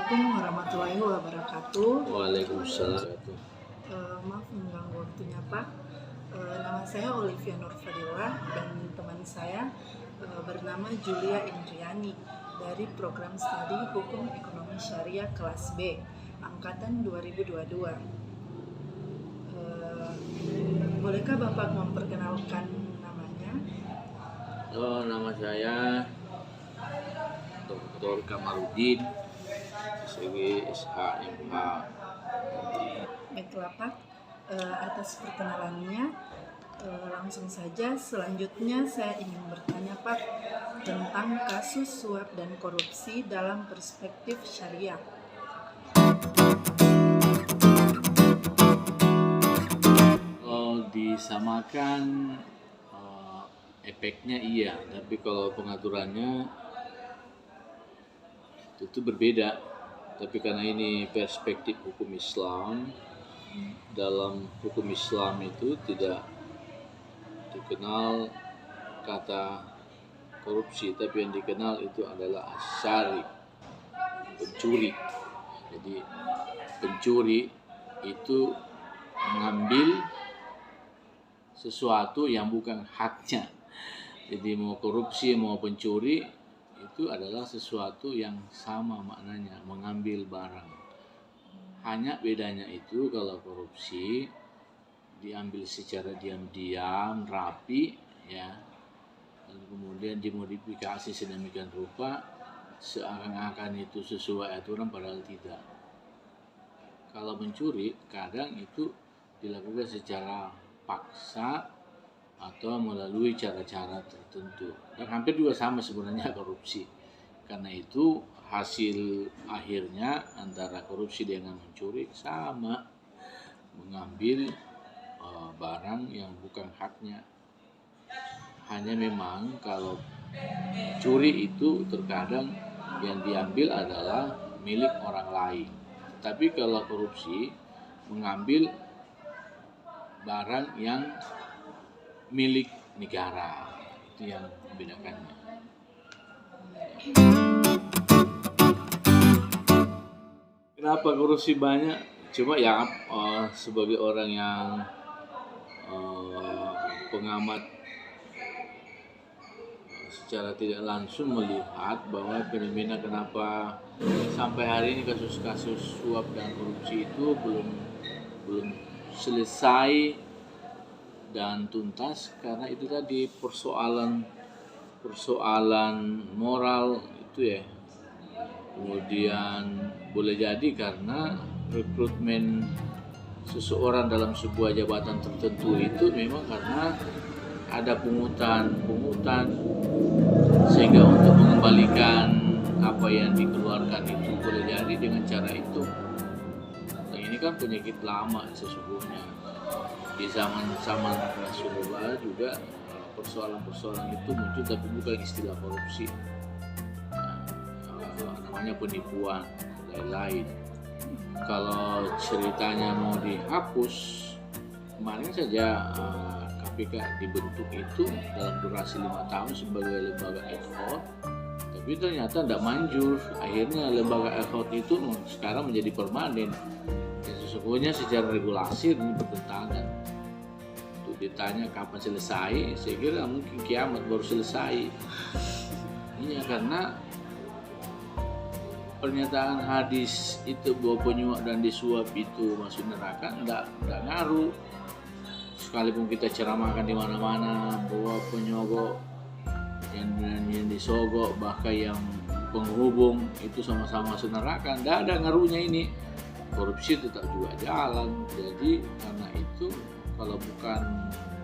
Assalamualaikum warahmatullahi wabarakatuh. Waalaikumsalam. Maaf mengganggu waktunya Pak. Nama saya Olivia Nurfadila dan teman saya bernama Julia Indriani dari program studi Hukum Ekonomi Syariah kelas B, angkatan 2022. Bolehkah Bapak memperkenalkan namanya? Nama saya Dr. Kamarudin, SHMH. Baiklah Pak, atas perkenalannya. Langsung saja, selanjutnya saya ingin bertanya Pak tentang kasus suap dan korupsi dalam perspektif syariah. Disamakan efeknya iya, tapi kalau pengaturannya itu berbeda. Tapi karena ini perspektif hukum Islam, dalam hukum Islam itu tidak dikenal kata korupsi, tapi yang dikenal itu adalah asyari, pencuri. Jadi pencuri itu mengambil sesuatu yang bukan haknya. Jadi mau korupsi mau pencuri itu adalah sesuatu yang sama maknanya, mengambil barang. Hanya bedanya itu kalau korupsi diambil secara diam-diam, rapi, ya, lalu kemudian dimodifikasi sedemikian rupa seakan-akan itu sesuai aturan padahal tidak. Kalau mencuri kadang itu dilakukan secara paksa atau melalui cara-cara tertentu, dan hampir juga sama sebenarnya korupsi. Karena itu hasil akhirnya antara korupsi dengan mencuri sama, mengambil barang yang bukan haknya. Hanya memang kalau curi itu terkadang yang diambil adalah milik orang lain, tapi kalau korupsi mengambil barang yang milik negara, itu yang membedakannya. Kenapa korupsi banyak? Cuma ya sebagai orang yang pengamat secara tidak langsung melihat bahwa fenomena kenapa sampai hari ini kasus-kasus suap dan korupsi itu belum selesai dan tuntas, karena itu tadi persoalan moral itu ya. Kemudian boleh jadi karena rekrutmen seseorang dalam sebuah jabatan tertentu itu memang karena ada pungutan sehingga untuk mengembalikan apa yang dikeluarkan itu boleh jadi dengan cara itu. Nah, ini kan penyakit lama sesungguhnya. Di zaman Rasulullah juga persoalan itu muncul, tapi bukan istilah korupsi, namanya penipuan lain-lain. Kalau ceritanya mau dihapus, kemarin saja KPK dibentuk itu dalam durasi 5 tahun sebagai lembaga ad hoc, tapi ternyata tidak manjur. Akhirnya lembaga ad hoc itu sekarang menjadi permanen. Sesungguhnya secara regulasi ini bertentangan. Untuk ditanya kapan selesai, saya kira mungkin kiamat baru selesai. Iya, karena pernyataan hadis itu bahwa penyuap dan disuap itu masuk neraka enggak ngaruh. Sekalipun kita ceramahkan di mana-mana bahwa penyogok yang disogok bahkan yang penghubung itu sama-sama masuk neraka, enggak ada ngaruhnya ini. Korupsi tetap juga jalan. Jadi karena itu kalau bukan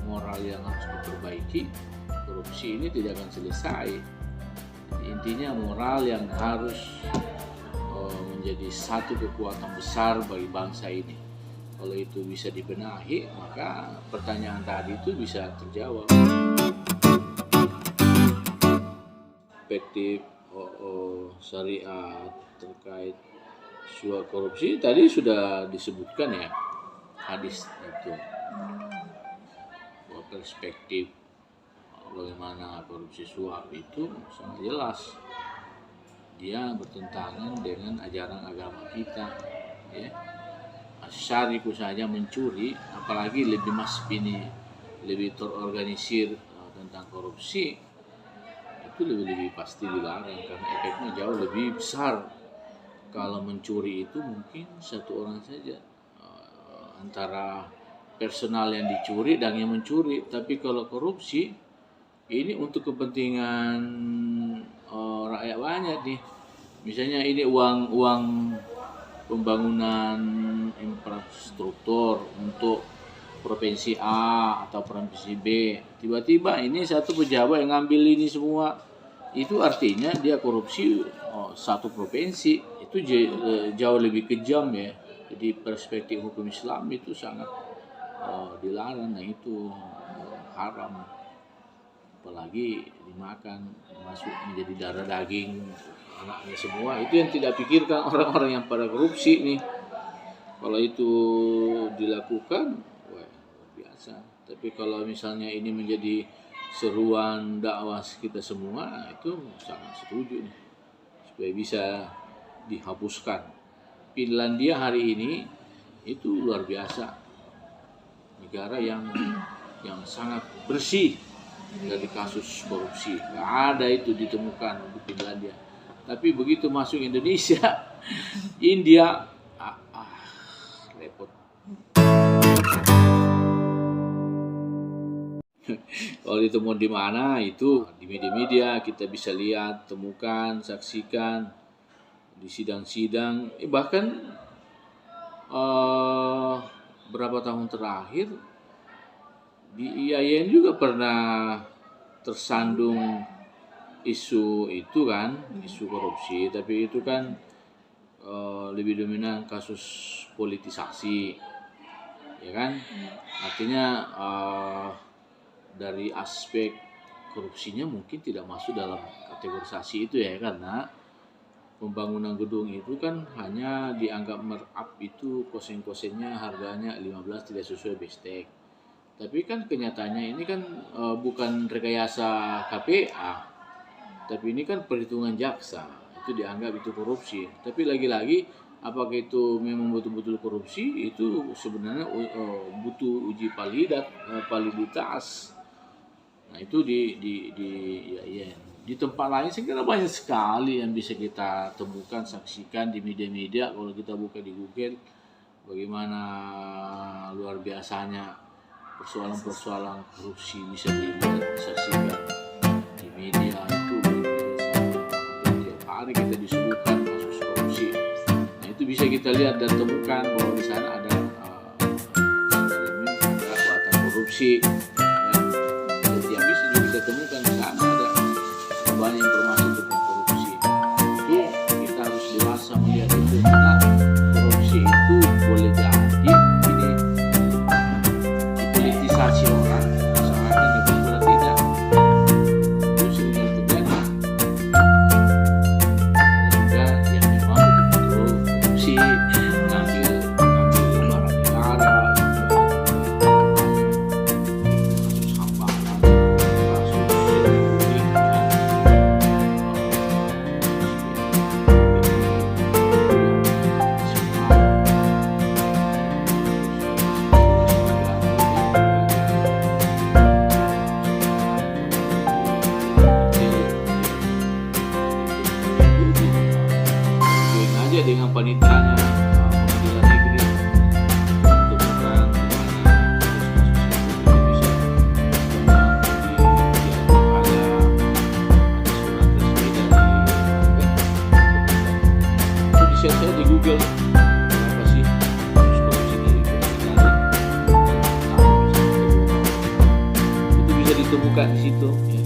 moral yang harus diperbaiki, korupsi ini tidak akan selesai. Intinya moral yang harus menjadi satu kekuatan besar bagi bangsa ini. Kalau itu bisa dibenahi, maka pertanyaan tadi itu bisa terjawab. Perspektif syariat terkait suap korupsi tadi sudah disebutkan ya, hadis itu. Perspektif bagaimana korupsi suap itu sangat jelas. dia bertentangan dengan ajaran agama kita, ya. Syariku saja mencuri, apalagi lebih masif ini, lebih terorganisir tentang korupsi, itu lebih pasti dilarang karena efeknya jauh lebih besar. Kalau mencuri itu mungkin satu orang saja, antara personal yang dicuri dan yang mencuri. Tapi kalau korupsi ini untuk kepentingan rakyat banyak nih. Misalnya ini uang pembangunan infrastruktur untuk provinsi A atau provinsi B. Tiba-tiba ini satu pejabat yang ngambil ini semua. Itu artinya dia korupsi satu provinsi. Itu jauh lebih kejam ya. Jadi perspektif hukum Islam itu sangat dilarang, dan itu haram. Apalagi dimakan, masuk menjadi darah daging anaknya semua. Itu yang tidak pikirkan orang-orang yang pada korupsi nih. Kalau itu dilakukan, wah, biasa. Tapi kalau misalnya ini menjadi seruan dakwah kita semua, itu sangat setuju nih, supaya bisa dihapuskan. Finlandia hari ini itu luar biasa, negara yang sangat bersih dari kasus korupsi. Nggak ada itu ditemukan di Finlandia. Tapi begitu masuk Indonesia, India, repot. Kalau ditemu di mana, itu di media-media kita bisa lihat, temukan, saksikan di sidang-sidang. Bahkan berapa tahun terakhir di IAIN juga pernah tersandung isu itu kan, isu korupsi. Tapi itu kan lebih dominan kasus politisasi, ya kan? Artinya dari aspek korupsinya mungkin tidak masuk dalam kategorisasi itu ya, karena pembangunan gedung itu kan hanya dianggap markup itu kosen-kosennya harganya 15 tidak sesuai bestek. Tapi kan kenyataannya ini kan bukan rekayasa KPA, tapi ini kan perhitungan jaksa, itu dianggap itu korupsi. Tapi lagi-lagi apakah itu memang betul-betul korupsi, itu sebenarnya butuh uji validitas. Nah itu di tempat lain saya kira banyak sekali yang bisa kita temukan, saksikan di media-media. Kalau kita buka di Google, bagaimana luar biasanya persoalan-persoalan korupsi bisa dilihat, saksikan di media. Itu tiap hari kita disebutkan kasus korupsi. Nah itu bisa kita lihat dan temukan bahwa di sana ada perbuatan korupsi. Setiap bisa temukan di sana ada banyak informasi tentang korupsi. Itu kita harus dewasa melihat itu, karena korupsi itu boleh jadi ini dipolitisasi orang seakan itu sudah tidak. Itu sering terjadi. Ada juga yang memang betul-betul korupsi, ngambil barang negara, kasus hambalan, aja dengan panitianya pengadilan negeri untuk bukan bisa saya di Google apa sih kasus korupsi di Finlandia, itu bisa ditemukan di situ ya.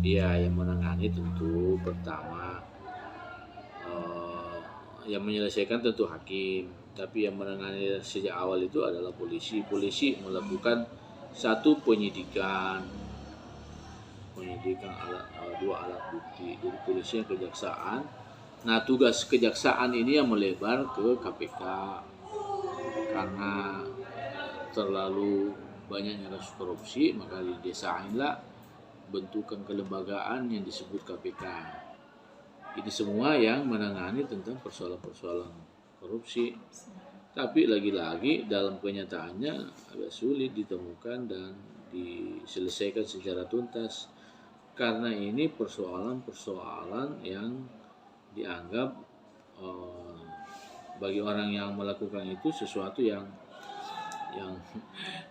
Ya, yang menangani tentu pertama yang menyelesaikan tentu hakim, tapi yang menangani sejak awal itu adalah polisi. Polisi melakukan satu penyidikan dua alat bukti dari polisi dan kejaksaan. Nah tugas kejaksaan ini yang melebar ke KPK karena terlalu banyaknya kasus korupsi, maka didesainlah bentukan kelembagaan yang disebut KPK. Ini semua yang menangani tentang persoalan-persoalan korupsi. Tapi lagi-lagi dalam kenyataannya agak sulit ditemukan dan diselesaikan secara tuntas. Karena ini persoalan-persoalan yang dianggap bagi orang yang melakukan itu sesuatu yang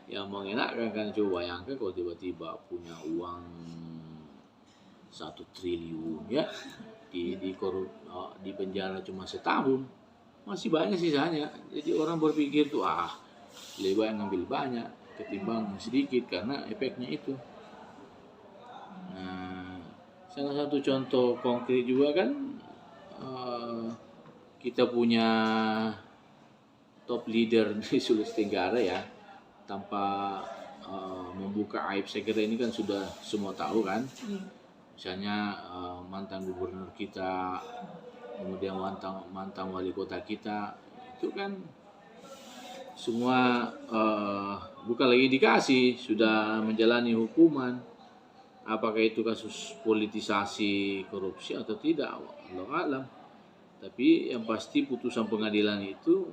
yang mengenakkan. Kan coba bayangkan kalau tiba-tiba punya uang 1 triliun ya di penjara cuma setahun, masih banyak sisanya. Jadi orang berpikir tuh lebih baik ngambil banyak ketimbang sedikit karena efeknya itu. Nah, salah satu contoh konkret juga kan kita punya top leader di Sulawesi Tenggara ya, tanpa membuka aib. Saya kira ini kan sudah semua tahu kan. Misalnya mantan gubernur kita, kemudian mantan wali kota kita, itu kan semua bukan lagi dikasih, sudah menjalani hukuman. Apakah itu kasus politisasi korupsi atau tidak, Allah alam. Tapi yang pasti putusan pengadilan itu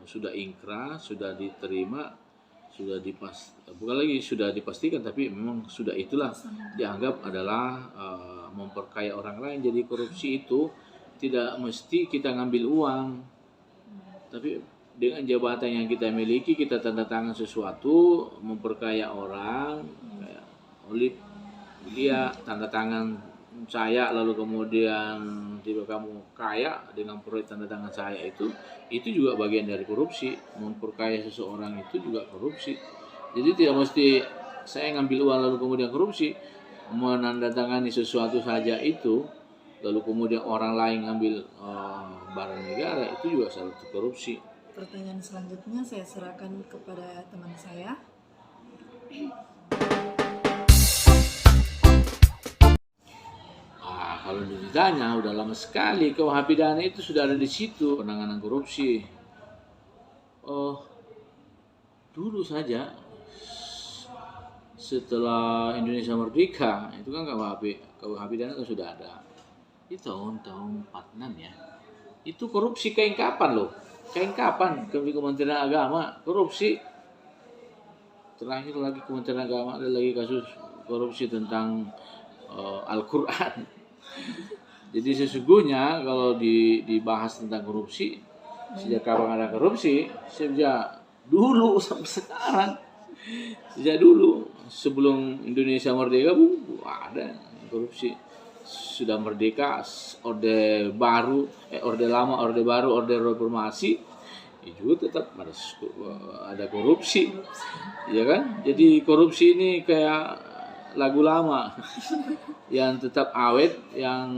sudah ingkrah, sudah diterima, bukan lagi sudah dipastikan, tapi memang sudah itulah dianggap adalah memperkaya orang lain. Jadi korupsi itu tidak mesti kita ngambil uang, tapi dengan jabatan yang kita miliki kita tanda tangan sesuatu memperkaya orang. Kayak Olip, dia tanda tangan saya, lalu kemudian tiba kamu kaya dengan proyek tanda tangan saya, itu juga bagian dari korupsi. Memperkaya seseorang itu juga korupsi. Jadi tidak mesti saya ngambil uang lalu kemudian korupsi. Menandatangani sesuatu saja itu lalu kemudian orang lain ngambil barang negara, itu juga salah satu korupsi. Pertanyaan selanjutnya saya serahkan kepada teman saya. Kalau ditanya, udah lama sekali KUH pidana itu sudah ada di situ penanganan korupsi. Dulu saja setelah Indonesia merdeka itu kan KUH pidana kan sudah ada. Itu tahun 46 ya. Itu korupsi kayak kapan loh? Kayak kapan Kementerian Agama korupsi? Terakhir lagi Kementerian Agama ada lagi kasus korupsi tentang Al-Quran. Jadi sesungguhnya kalau dibahas tentang korupsi, sejak kapan ada korupsi? Sejak dulu sampai sekarang. Sejak dulu, sebelum Indonesia merdeka pun ada korupsi. Sudah merdeka, orde baru, orde lama, orde baru, orde reformasi, juga tetap ada korupsi, ya kan? Jadi korupsi ini kayak lagu lama yang tetap awet, yang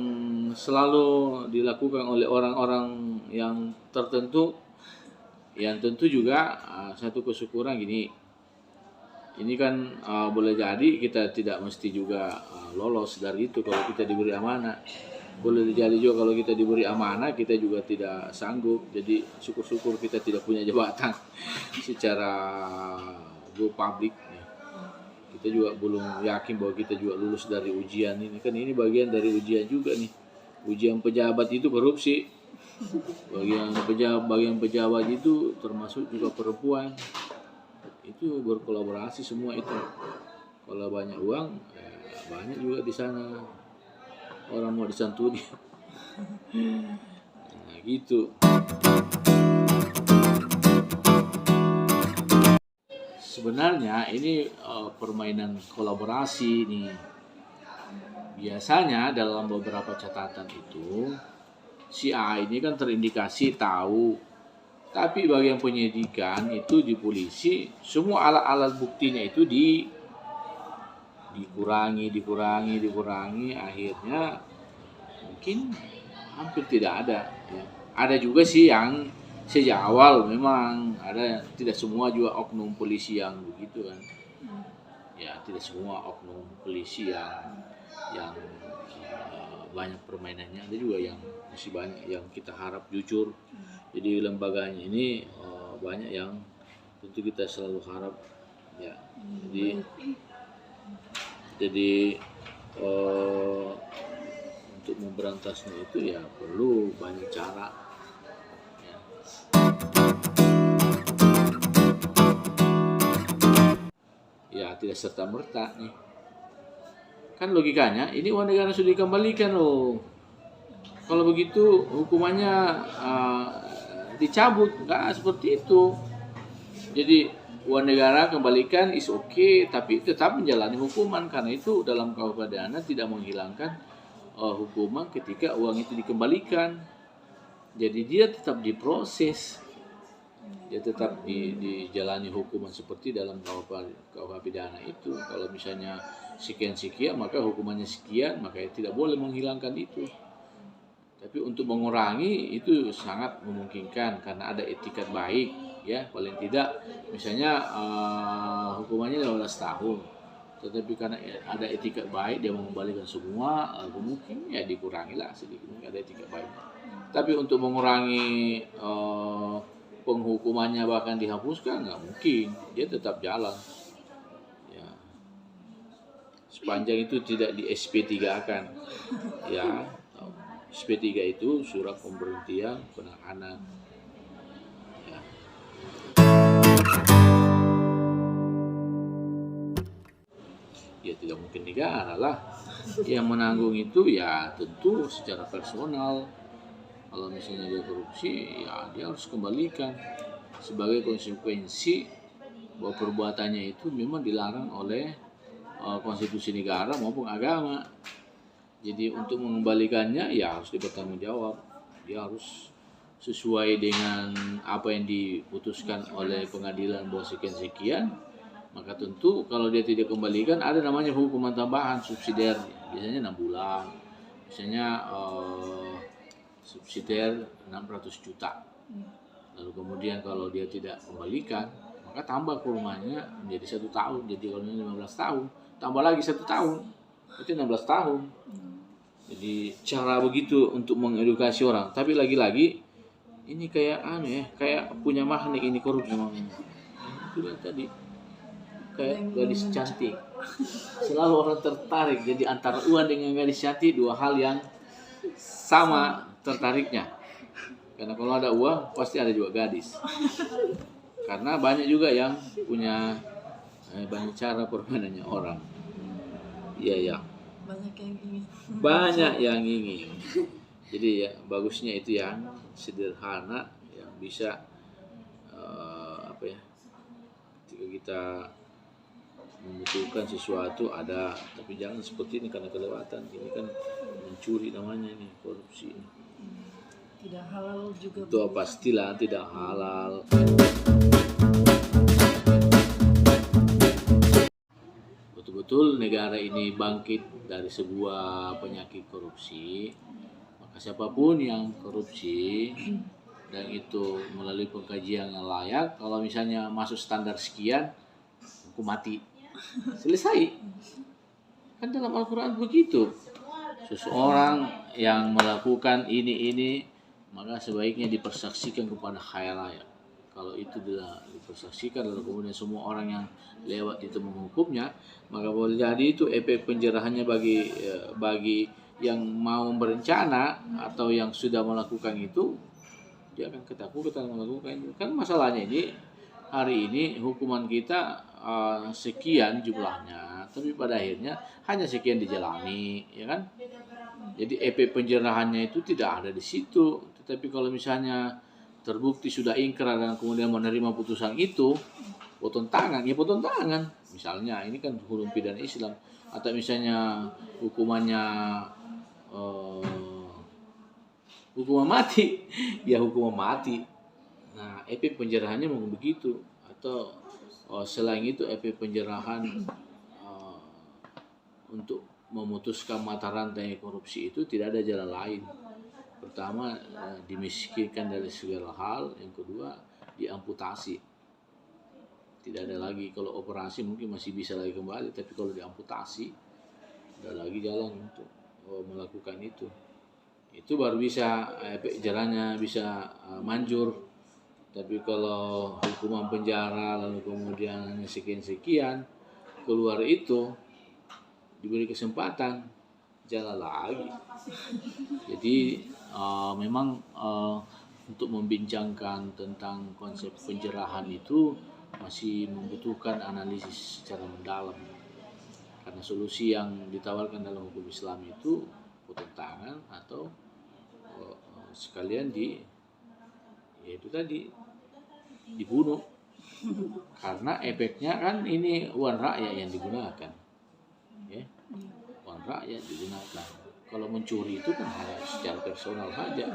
selalu dilakukan oleh orang-orang yang tertentu, yang tentu juga satu kesyukuran gini. Ini kan boleh jadi kita tidak mesti juga lolos dari itu kalau kita diberi amanah. Boleh jadi juga kalau kita diberi amanah kita juga tidak sanggup. Jadi syukur-syukur kita tidak punya jabatan secara go public. Kita juga belum yakin bahwa kita juga lulus dari ujian ini. Kan ini bagian dari ujian juga nih. Ujian pejabat itu korupsi. Bagian pejabat itu termasuk juga perempuan. Itu berkolaborasi semua itu. Kalau banyak uang, banyak juga di sana orang mau disantuni. Nah, gitu. Sebenarnya ini permainan kolaborasi nih. Biasanya dalam beberapa catatan itu si A ini kan terindikasi tahu, tapi bagian penyidikan itu di polisi semua alat-alat buktinya itu dikurangi, akhirnya mungkin hampir tidak ada. Ya. Ada juga sih yang sejak awal memang ada, tidak semua juga oknum polisi yang begitu kan. Ya, tidak semua oknum polisi yang banyak permainannya. Ada juga yang masih banyak yang kita harap jujur. Jadi lembaganya ini banyak yang tentu kita selalu harap Ya, Baik. jadi eh, untuk memberantasnya itu ya perlu banyak cara. Ya. Ya, tidak serta merta nih. Kan logikanya ini uang negara sudah dikembalikan loh. Kalau begitu hukumannya dicabut, nggak seperti itu. Jadi uang negara kembalikan is okay, tapi tetap menjalani hukuman karena itu dalam KUH pidana tidak menghilangkan hukuman ketika uang itu dikembalikan. Jadi dia tetap diproses, dia tetap dijalani hukuman seperti dalam KUH pidana itu. Kalau misalnya sekian-sekian maka hukumannya sekian, maka tidak boleh menghilangkan itu. Tapi untuk mengurangi itu sangat memungkinkan karena ada etikat baik, ya paling tidak misalnya hukumannya 15 tahun, tetapi karena ada etikat baik dia mengembalikan semua, mungkin ya dikurangilah sedikit, mungkin ada etikat baik. Tapi untuk mengurangi penghukumannya bahkan dihapuskan nggak mungkin, dia tetap jalan. Ya. Sepanjang itu tidak di SP3-kan, ya. SP3 itu surat pemberhentian penahanan. Ya. Ya tidak mungkin negara lah yang menanggung itu, ya tentu secara personal. Kalau misalnya dia korupsi, ya dia harus kembalikan sebagai konsekuensi bahwa perbuatannya itu memang dilarang oleh konstitusi negara maupun agama. Jadi untuk mengembalikannya ya harus dipertanggungjawab. Dia harus sesuai dengan apa yang diputuskan oleh pengadilan bahwa sekian-sekian. Maka tentu kalau dia tidak kembalikan ada namanya hukuman tambahan subsidiar. Biasanya 6 bulan. Misalnya subsidiar 600 juta. Lalu kemudian kalau dia tidak kembalikan, maka tambah kurungannya menjadi 1 tahun. Jadi kalau 15 tahun, tambah lagi 1 tahun. Itu 16 tahun. Jadi cara begitu untuk mengedukasi orang. Tapi lagi-lagi ini kayak kayak punya magnet ini korupsi memang. Itu tadi kayak gadis cantik. Selalu orang tertarik. Jadi antara uang dengan gadis cantik dua hal yang sama tertariknya. Karena kalau ada uang pasti ada juga gadis. Karena banyak juga yang punya banyak cara permainannya orang. Iya ya. Banyak yang ingin. Jadi ya bagusnya itu yang sederhana, yang bisa ketika kita membutuhkan sesuatu ada, tapi jangan seperti ini karena kelewatan. Ini kan mencuri namanya, ini korupsi ini. Tidak halal juga. Itu pastilah tidak halal. Betul negara ini bangkit dari sebuah penyakit korupsi, maka siapapun yang korupsi dan itu melalui pengkajian yang layak, kalau misalnya masuk standar sekian, hukum mati, selesai. Kan dalam Al-Quran begitu. Seseorang yang melakukan ini maka sebaiknya dipersaksikan kepada khalayak. Kalau itu dipersaksikan lalu kemudian semua orang yang lewat itu menghukumnya, maka boleh jadi itu efek penjarahannya bagi yang mau berencana atau yang sudah melakukan itu, dia akan ketakutan melakukan itu. Kan masalahnya ini hari ini hukuman kita sekian jumlahnya, tapi pada akhirnya hanya sekian dijalani, ya kan? Jadi efek penjarahannya itu tidak ada di situ. Tetapi kalau misalnya terbukti sudah ingkar dan kemudian menerima putusan itu, potong tangan, ya potong tangan. Misalnya ini kan hukum pidana Islam, atau misalnya hukumannya hukuman mati, ya hukuman mati. Nah, efek penjarahannya mungkin begitu, atau selain itu efek penjarahan untuk memutuskan mata rantai korupsi itu tidak ada jalan lain. Pertama, dimiskinkan dari segala hal. Yang kedua, diamputasi. Tidak ada lagi. Kalau operasi mungkin masih bisa lagi kembali, tapi kalau diamputasi tidak lagi jalan untuk melakukan itu. Itu baru bisa jalannya bisa manjur. Tapi kalau hukuman penjara lalu kemudian sekian-sekian, keluar itu diberi kesempatan jalan lagi. Jadi memang untuk membincangkan tentang konsep penjerahan itu masih membutuhkan analisis secara mendalam. Karena solusi yang ditawarkan dalam hukum Islam itu potong tangan atau sekalian yaitu tadi dibunuh. Karena efeknya kan ini uang rakyat yang digunakan, ya, uang rakyat digunakan. Kalau mencuri itu kan hanya secara personal saja,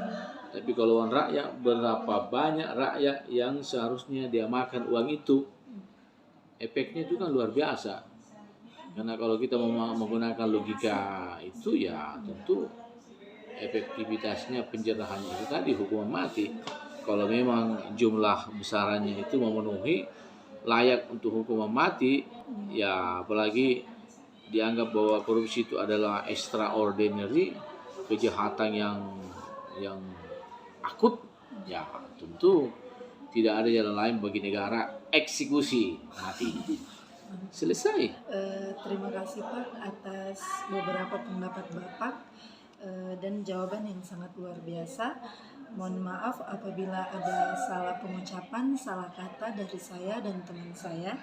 tapi kalau uang rakyat, berapa banyak rakyat yang seharusnya dia makan uang itu, efeknya itu kan luar biasa. Karena kalau kita menggunakan logika itu, ya tentu efektivitasnya penjerahannya itu tadi hukuman mati. Kalau memang jumlah besarannya itu memenuhi layak untuk hukuman mati, ya apalagi dianggap bahwa korupsi itu adalah extraordinary, kejahatan yang akut, ya tentu tidak ada jalan lain bagi negara eksekusi mati. Selesai. Terima kasih Pak atas beberapa pendapat Bapak dan jawaban yang sangat luar biasa. Mohon maaf apabila ada salah pengucapan, salah kata dari saya dan teman saya.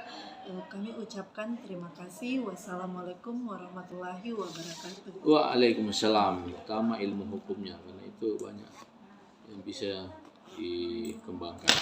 Kami ucapkan terima kasih. Wassalamualaikum warahmatullahi wabarakatuh. Waalaikumsalam. Utama ilmu hukumnya, karena itu banyak yang bisa dikembangkan.